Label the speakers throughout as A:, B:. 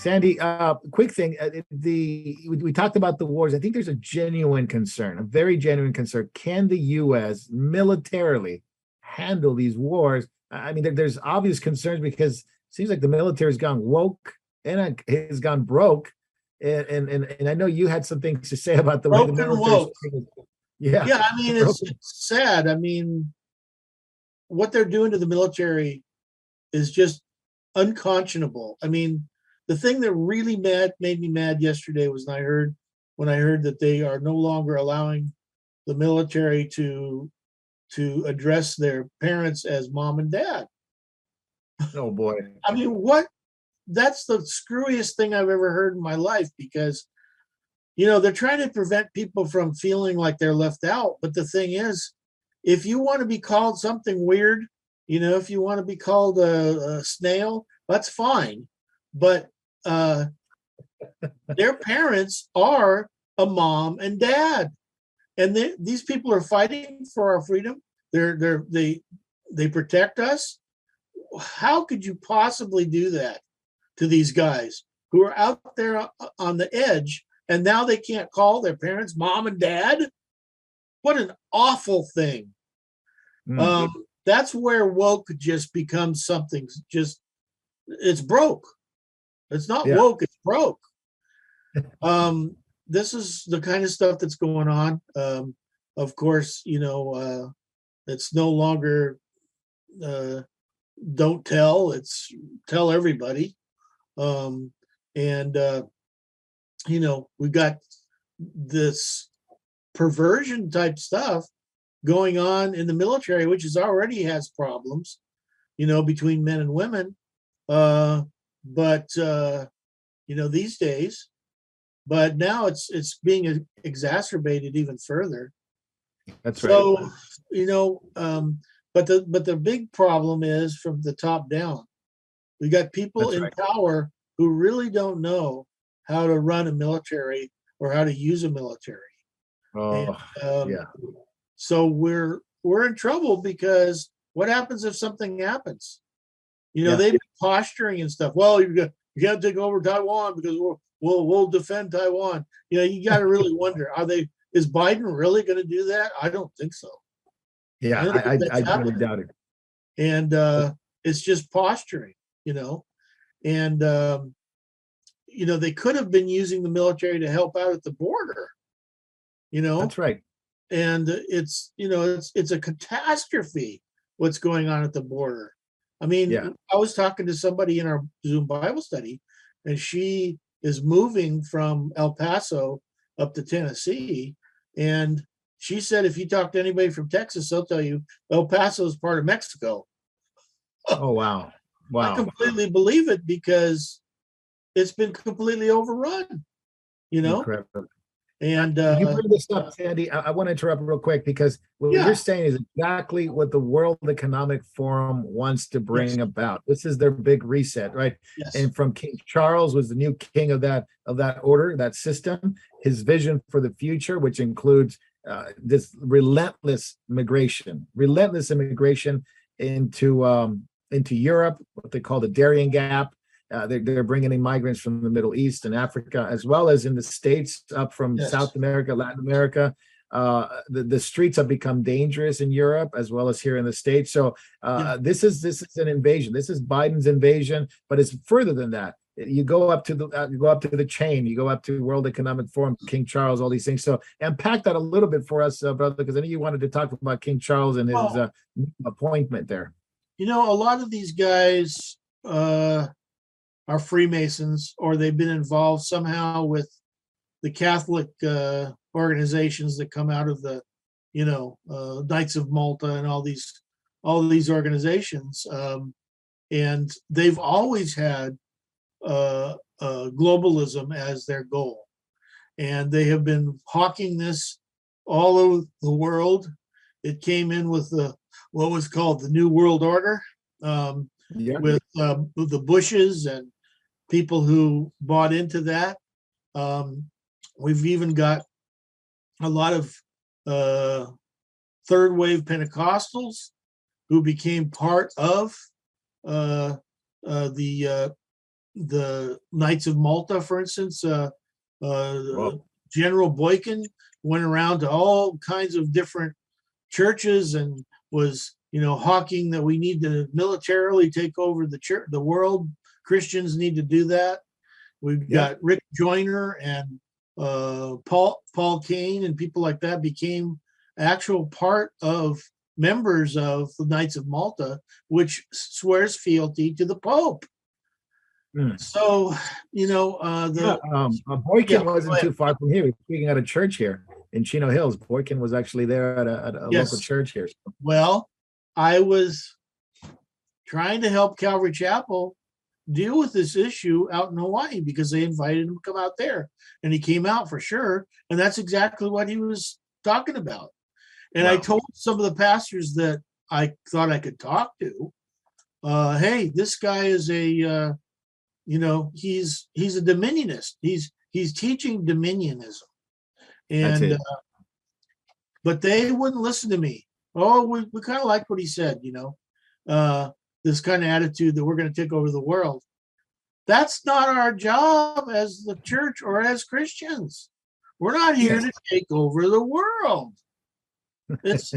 A: Sandy, quick thing. We talked about the wars. I think there's a genuine concern, a very genuine concern. Can the U.S. militarily handle these wars? I mean, there's obvious concerns because it seems like the military has gone woke and has gone broke. And I know you had some things to say about the way the
B: Broken
A: military is.
B: woke.
A: Yeah,
B: Yeah, I mean,
A: broken.
B: it's sad. I mean, what they're doing to the military is just unconscionable. I mean, the thing that really made me mad yesterday was when I heard that they are no longer allowing the military to address their parents as mom and dad.
A: Oh boy.
B: I mean, what? That's the screwiest thing I've ever heard in my life because they're trying to prevent people from feeling like they're left out. But the thing is, if you want to be called something weird, if you want to be called a snail, that's fine. But uh, their parents are a mom and dad, and these people are fighting for our freedom. They protect us. How could you possibly do that to these guys who are out there on the edge, and now they can't call their parents mom and dad? What an awful thing.
A: Mm.
B: That's where woke just becomes something it's broke. It's not
A: Yeah,
B: woke, it's broke. This is the kind of stuff that's going on. Of course, it's no longer uh, don't tell, it's tell everybody. Um, and we've got this perversion type stuff going on in the military, which is already has problems, between men and women. But these days, but now it's being exacerbated even further.
A: that's right.
B: So, but the big problem is from the top down. We got people
A: That's
B: in
A: right.
B: power who really don't know how to run a military or how to use a military. And
A: Oh,
B: um,
A: yeah.
B: so we're in trouble because what happens if something happens?
A: Yeah.
B: They've been posturing and stuff. Well, you can't take over Taiwan because we'll defend Taiwan. You got to really wonder: Is Biden really going to do that? I don't think so. I
A: Yeah,
B: don't think
A: I
B: that's
A: really
B: happening.
A: doubt it.
B: And it's just posturing, and they could have been using the military to help out at the border, you know,
A: That's right.
B: and it's a catastrophe what's going on at the border. I mean,
A: Yeah.
B: I was talking to somebody in our Zoom Bible study, and she is moving from El Paso up to Tennessee, and she said if you talk to anybody from Texas, they'll tell you El Paso is part of Mexico.
A: Oh wow.
B: I
A: Wow.
B: completely believe it because it's been completely overrun, you know,
A: Incredible.
B: and
A: You bring this up, Sandy. I want to interrupt real quick because what you're
B: yeah,
A: saying is exactly what the World Economic Forum wants to
B: yes,
A: bring about. This is their big reset, right?
B: yes,
A: And from King Charles was the new king of that order, that system. His vision for the future, which includes this relentless immigration into Europe, what they call the Darien Gap. They're bringing in migrants from the Middle East and Africa, as well as in the States, up from
B: yes,
A: South America, Latin America. The streets have become dangerous in Europe as well as here in the States. So
B: yeah.
A: this is an invasion. This is Biden's invasion, but it's further than that. You go up to the chain. You go up to World Economic Forum, King Charles, all these things. So unpack that a little bit for us, brother, because I know you wanted to talk about King Charles and his
B: Well,
A: appointment there.
B: a lot of these guys are Freemasons, or they've been involved somehow with the Catholic organizations that come out of the, Knights of Malta and all these organizations, and they've always had globalism as their goal, and they have been hawking this all over the world. It came in with what was called the New World Order, um,
A: Yeah.
B: with the Bushes and people who bought into that. Um, we've even got a lot of uh, third wave Pentecostals who became part of the the Knights of Malta, for instance,
A: Well,
B: General Boykin went around to all kinds of different churches and was, hawking that we need to militarily take over the church, the world. Christians need to do that. We've
A: yeah,
B: got Rick Joyner and Paul Kane and people like that became actual part of members of the Knights of Malta, which swears fealty to the Pope.
A: mm,
B: So,
A: yeah.
B: the yeah,
A: Boykin
B: go
A: wasn't
B: ahead.
A: too far from here. He was speaking at a church here in Chino Hills. Boykin was actually there at a local
B: Yes.
A: church here.
B: Well, I was trying to help Calvary Chapel deal with this issue out in Hawaii because they invited him to come out there, and he came out for sure. And that's exactly what he was talking about. And I
A: Wow,
B: told some of the pastors that I thought I could talk to, hey, this guy is he's a dominionist. He's teaching dominionism,
A: that's
B: and
A: it.
B: but they wouldn't listen to me. Oh, we kind of liked what he said, this kind of attitude that we're going to take over the world. That's not our job as the church or as Christians. We're not here
A: Yes,
B: to take over the world. It's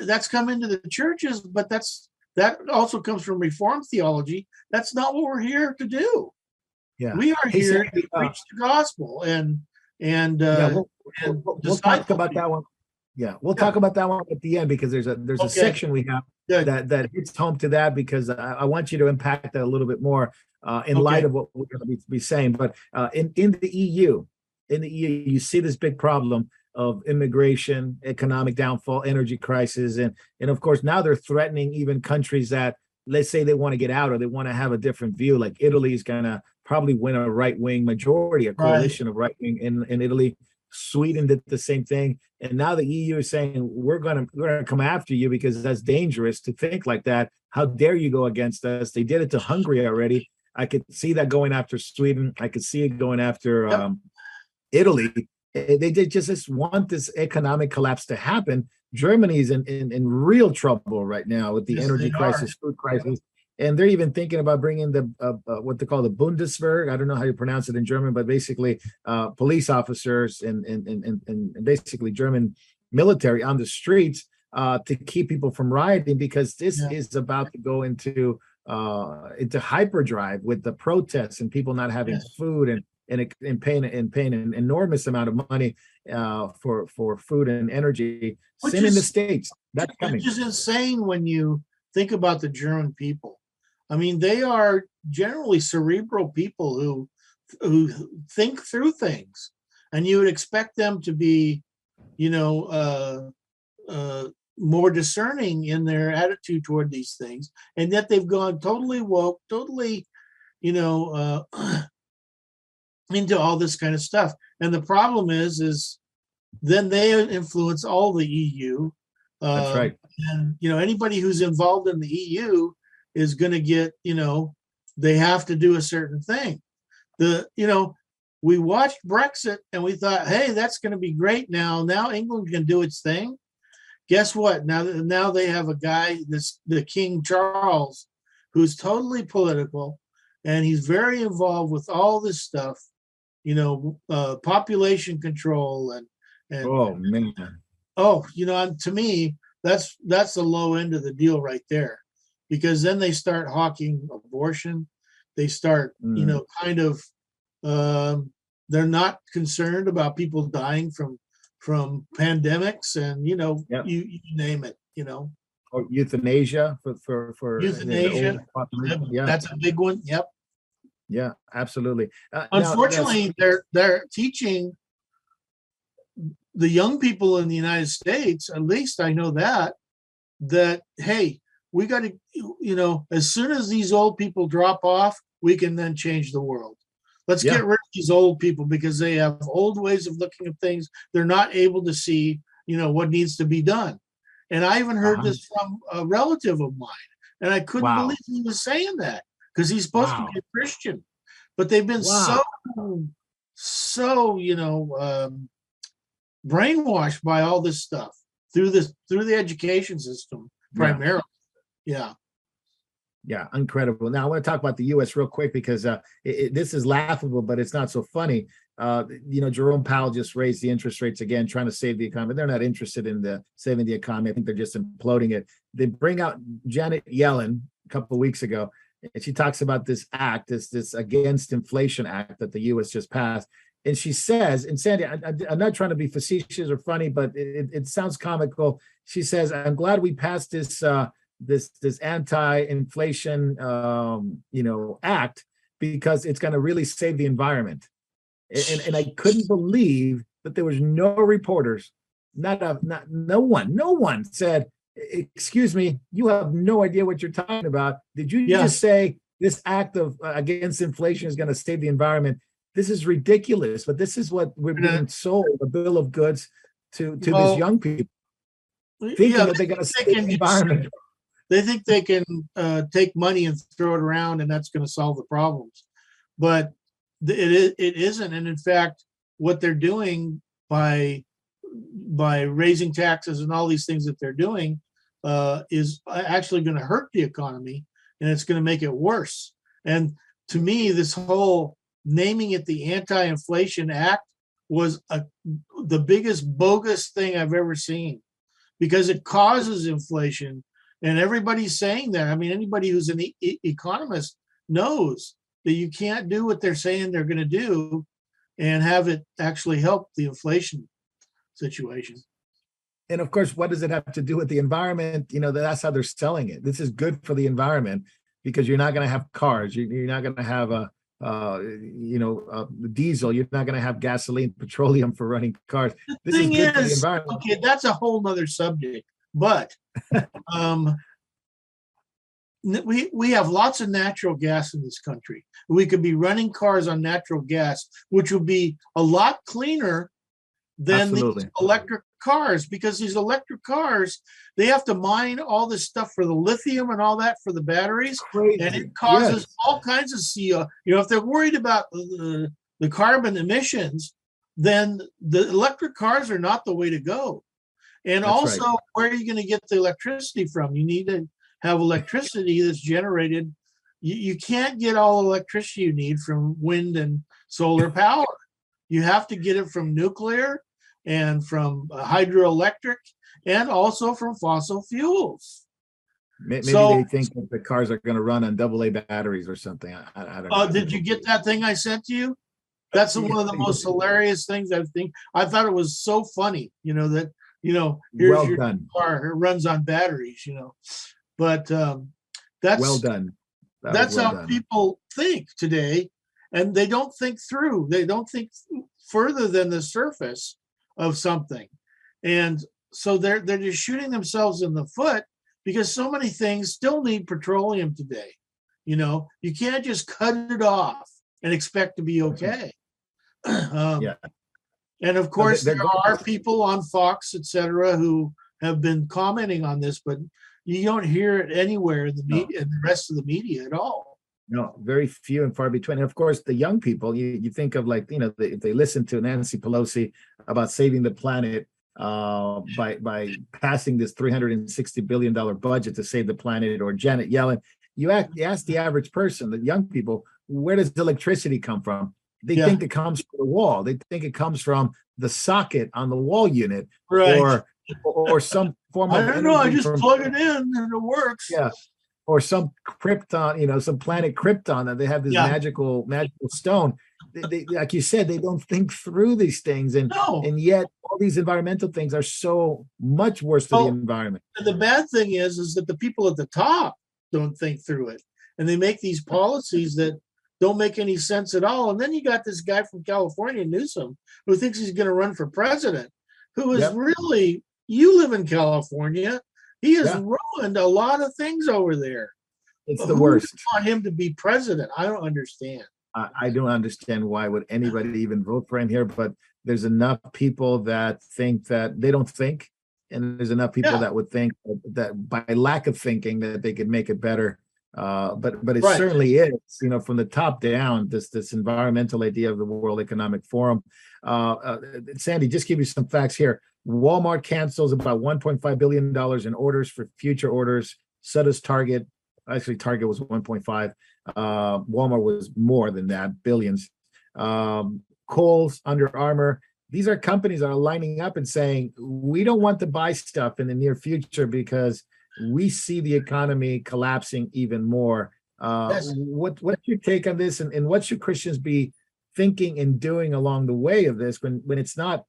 B: that's come into the churches, but that also comes from Reformed theology. That's not what we're here to do.
A: yeah.
B: We are
A: Hey,
B: here
A: Sandy,
B: to preach the gospel and
A: yeah, we'll talk
B: disciple
A: about that
B: people.
A: one. Yeah, we'll
B: Yeah.
A: talk about that one at the end because there's a
B: Okay.
A: section we have
B: Good.
A: that hits home to that because I want you to impact that a little bit more in light
B: Okay.
A: of what we're going to be saying. But in the EU, you see this big problem of immigration, economic downfall, energy crisis, and of course now they're threatening even countries that let's say they want to get out or they want to have a different view. Like Italy is going to probably win a right wing majority, a
B: Right.
A: coalition of right wing in Italy. Sweden did the same thing, and now the EU is saying we're gonna come after you because that's dangerous to think like that. How dare you go against us? They did it to Hungary already. I could see that going after Sweden. I could see it going after
B: Yep.
A: Italy. They did just want this economic collapse to happen. Germany's in real trouble right now with the
B: Yes, they
A: energy
B: are.
A: crisis, food crisis, and they're even thinking about bringing the what they call the Bundeswehr. I don't know how you pronounce it in German, but basically police officers and basically German military on the streets to keep people from rioting because this
B: Yeah.
A: is about to go into hyperdrive with the protests and people not having
B: Yes.
A: food paying an enormous amount of money for food and energy.
B: Which
A: Same in the
B: is
A: states. That's
B: which
A: coming.
B: is insane when you think about the German people. I mean, they are generally cerebral people who think through things, and you would expect them to be, you know, more discerning in their attitude toward these things, and yet they've gone totally woke, totally, you know, into all this kind of stuff. And the problem is then they influence all the EU.
A: That's
B: Um,
A: right.
B: and anybody who's involved in the EU is going to get, they have to do a certain thing. We watched Brexit and we thought, hey, that's going to be great. Now England can do its thing. Guess what? Now they have a guy, the King Charles, who's totally political, and he's very involved with all this stuff. Population control and
A: Oh man.
B: oh, to me, that's the low end of the deal right there, because then they start hawking abortion. They start,
A: Mm.
B: kind of, they're not concerned about people dying from pandemics, and
A: Yep.
B: you name it.
A: Or euthanasia for the old
B: Euthanasia,
A: population. Yeah.
B: that's a big one. Yep.
A: Yeah. Absolutely. Now that's
B: Unfortunately, they're teaching the young people in the United States, at least I know that hey, we got to, as soon as these old people drop off, we can then change the world. Let's
A: yeah.
B: get rid of these old people because they have old ways of looking at things. They're not able to see, what needs to be done. And I even heard
A: Uh-huh.
B: this from a relative of mine, and I couldn't
A: Wow.
B: believe he was saying that because he's supposed to
A: Wow.
B: be a Christian, but they've been
A: Wow.
B: so brainwashed by all this stuff through the education system
A: Yeah.
B: primarily. Yeah.
A: Yeah, incredible. Now I want to talk about the U.S. real quick because this is laughable, but it's not so funny. Jerome Powell just raised the interest rates again, trying to save the economy. They're not interested in the saving the economy. I think they're just imploding it. They bring out Janet Yellen a couple of weeks ago, and she talks about this act, this against inflation act that the U.S. just passed. And she says, and Sandy, I'm not trying to be facetious or funny, but it sounds comical. She says, "I'm glad we passed this anti-inflation act because it's going to really save the environment." And I couldn't believe that there was no reporters, no one said, "Excuse me, you have no idea what you're talking about. Did you
B: Yeah.
A: just say this act of against inflation is going to save the environment? This is ridiculous." But this is what we're being sold, a bill of goods to these young people, thinking that they're going to save the environment.
B: They think they can take money and throw it around, and that's going to solve the problems. But it isn't. And in fact, what they're doing by raising taxes and all these things that they're doing is actually going to hurt the economy, and it's going to make it worse. And to me, this whole naming it the Anti-Inflation Act was the biggest bogus thing I've ever seen, because it causes inflation. And everybody's saying that. I mean, anybody who's an economist knows that you can't do what they're saying they're going to do and have it actually help the inflation situation.
A: And of course, what does it have to do with the environment? That's how they're selling it. This is good for the environment because you're not going to have cars. You're not going to have diesel. You're not going to have gasoline, petroleum for running cars. This is good for the environment.
B: Okay, that's a whole nother subject. But we have lots of natural gas in this country. We could be running cars on natural gas, which would be a lot cleaner than these electric cars, because these electric cars, they have to mine all this stuff for the lithium and all that for the batteries. Crazy. And it causes all kinds of CO. If they're worried about the carbon emissions, then the electric cars are not the way to go. And that's also, right. Where are you going to get the electricity from? You need to have electricity that's generated. You can't get all the electricity you need from wind and solar power. You have to get it from nuclear and from hydroelectric and also from fossil fuels.
A: Maybe they think that the cars are going to run on AA batteries or something. I don't know.
B: Did you get that thing I sent to you? That's one of the most hilarious things I think. I thought it was so funny, that here's your car, it runs on batteries, but that's
A: well done.
B: That's how people think today, and they don't think through. They don't think further than the surface of something, and so they're just shooting themselves in the foot, because so many things still need petroleum today. You can't just cut it off and expect to be okay. And of course, there are people on Fox, etc., who have been commenting on this, but you don't hear it anywhere in the media and the rest of the media at all.
A: No, very few and far between. And of course, the young people, you think of if they listen to Nancy Pelosi about saving the planet by passing this $360 billion budget to save the planet, or Janet Yellen, you ask the average person, the young people, where does electricity come from? They think it comes from the wall. They think it comes from the socket on the wall unit,
B: right?
A: Or some form of.
B: I don't know. I just plug it in and it works.
A: Yeah, or some Krypton, some planet Krypton, that they have this magical stone. They, like you said, they don't think through these things, and yet all these environmental things are so much worse for the environment.
B: And the bad thing is that the people at the top don't think through it, and they make these policies that don't make any sense at all. And then you got this guy from California, Newsom, who thinks he's going to run for president, who is really, you live in California. He has ruined a lot of things over there.
A: It's the worst.
B: Who want him to be president? I don't understand.
A: I don't understand why would anybody even vote for him here, but there's enough people that think that they don't think. And there's enough people that would think that by lack of thinking that they could make it better. But it certainly is, from the top down, this environmental idea of the World Economic Forum. Sandy, just give you some facts here. Walmart cancels about $1.5 billion in orders for future orders. So does Target. Actually, Target was 1.5. Walmart was more than that, billions. Kohl's, Under Armour. These are companies that are lining up and saying, we don't want to buy stuff in the near future because we see the economy collapsing even more.
B: Yes.
A: What's your take on this, and what should Christians be thinking and doing along the way of this when it's not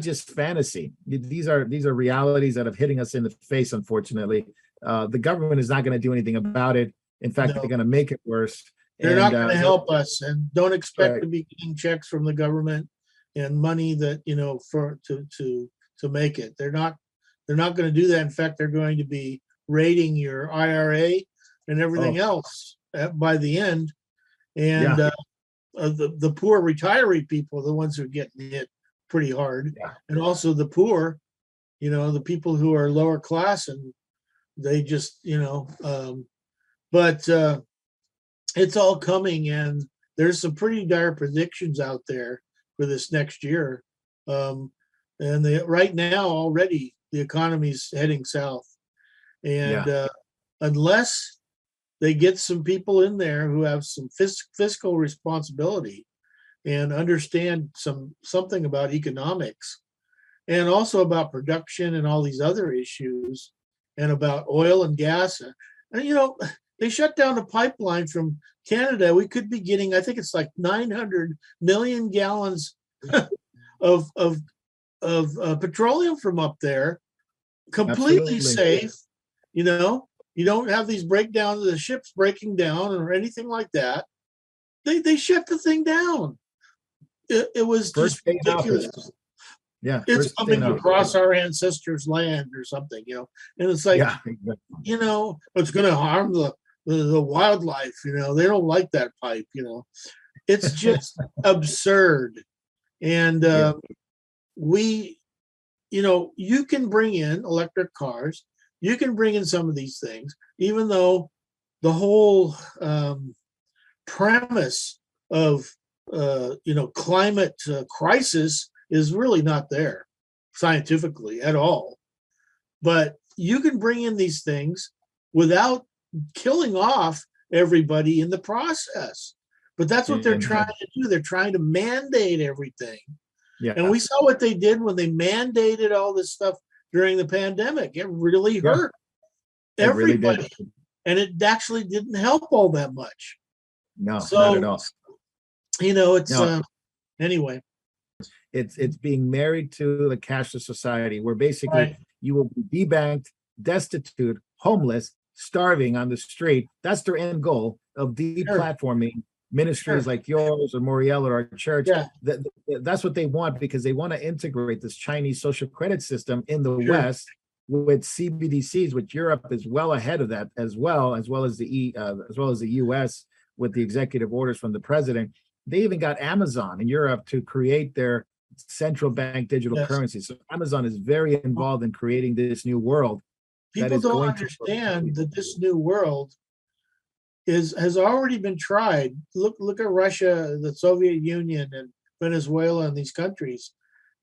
A: just fantasy. These are realities that are hitting us in the face, unfortunately. The government is not going to do anything about it. In fact,
B: No.
A: they're going to make it worse.
B: They're
A: And
B: not going to help us, and don't expect
A: right.
B: to be getting checks from the government and money that for to make it. They're not going to do that. In fact, they're going to be raiding your IRA and everything else by the end. And the poor retiree people are the ones who are getting hit pretty hard, and also the poor, the people who are lower class, and they just but it's all coming, and there's some pretty dire predictions out there for this next year. And right now already the economy's heading south, and unless they get some people in there who have some fiscal responsibility and understand something about economics, and also about production and all these other issues, and about oil and gas. And they shut down the pipeline from Canada. We could be getting, I think it's like 900 million gallons of petroleum from up there, completely safe. You don't have these breakdowns of the ships breaking down or anything like that. They shut the thing down. It was just ridiculous.
A: Yeah,
B: it's coming across our ancestors' land or something, and it's like, it's going to harm the wildlife. They don't like that pipe. It's just absurd. And you can bring in electric cars, you can bring in some of these things, even though the whole premise of climate crisis is really not there scientifically at all. But you can bring in these things without killing off everybody in the process. But that's what they're trying to do. They're trying to mandate everything. Yeah. And we saw what they did when they mandated all this stuff during the pandemic. It really hurt everybody. Really, and it actually didn't help all that much.
A: No, not at all.
B: Anyway.
A: It's being married to the cashless society, where basically you will be debanked, destitute, homeless, starving on the street. That's their end goal of deplatforming ministries like yours or Moriel or our church. Yeah. That's what they want, because they want to integrate this Chinese social credit system in the West with CBDCs, which Europe is well ahead of that as well as the US with the executive orders from the president. They even got Amazon in Europe to create their central bank digital currency. So Amazon is very involved in creating this new world.
B: People don't understand that this new world has already been tried. Look at Russia, the Soviet Union, and Venezuela, and these countries.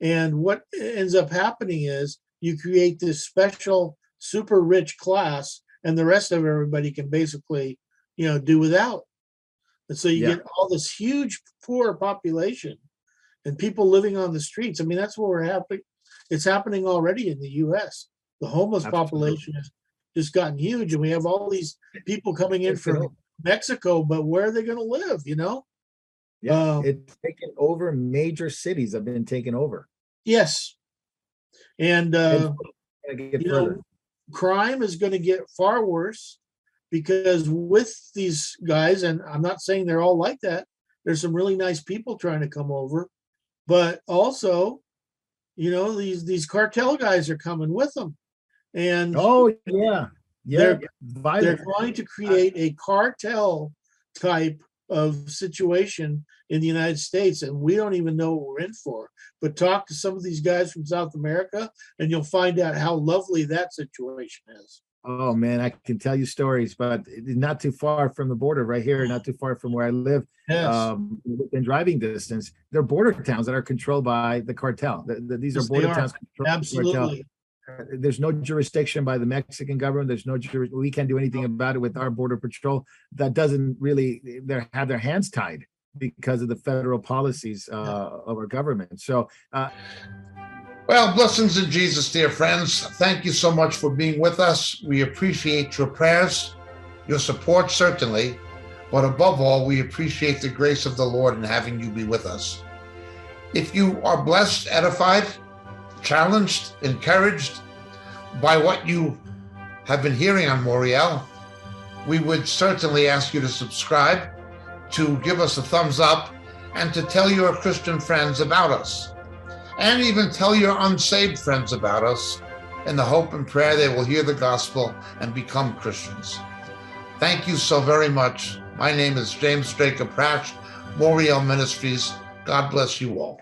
B: And what ends up happening is you create this special super rich class, and the rest of everybody can basically, do without. And so you get all this huge poor population and people living on the streets. I mean, that's what it's happening already in the US. The homeless population has just gotten huge, and we have all these people coming in from Mexico, but where are they going to live,
A: Yeah, it's taken over. Major cities have been taken over.
B: Yes. And crime is going to get far worse, because with these guys, and I'm not saying they're all like that, there's some really nice people trying to come over, but also, these cartel guys are coming with them. And they're going to create a cartel type of situation in the United States, and we don't even know what we're in for. But talk to some of these guys from South America, and you'll find out how lovely that situation is.
A: Oh man, I can tell you stories, but not too far from the border, right here, not too far from where I live.
B: Yes.
A: In driving distance, they're border towns that are controlled by the cartel. These are border towns controlled by the cartel. there's no jurisdiction by the Mexican government. There's no we can't do anything about it with our border patrol. That doesn't really have their hands tied because of the federal policies of our government. So,
C: well, blessings in Jesus, dear friends. Thank you so much for being with us. We appreciate your prayers, your support, certainly, but above all, we appreciate the grace of the Lord in having you be with us. If you are blessed, edified, challenged, encouraged by what you have been hearing on Moriel, we would certainly ask you to subscribe, to give us a thumbs up, and to tell your Christian friends about us, and even tell your unsaved friends about us, in the hope and prayer they will hear the gospel and become Christians. Thank you so very much. My name is James Draker Pratt, Moriel Ministries. God bless you all.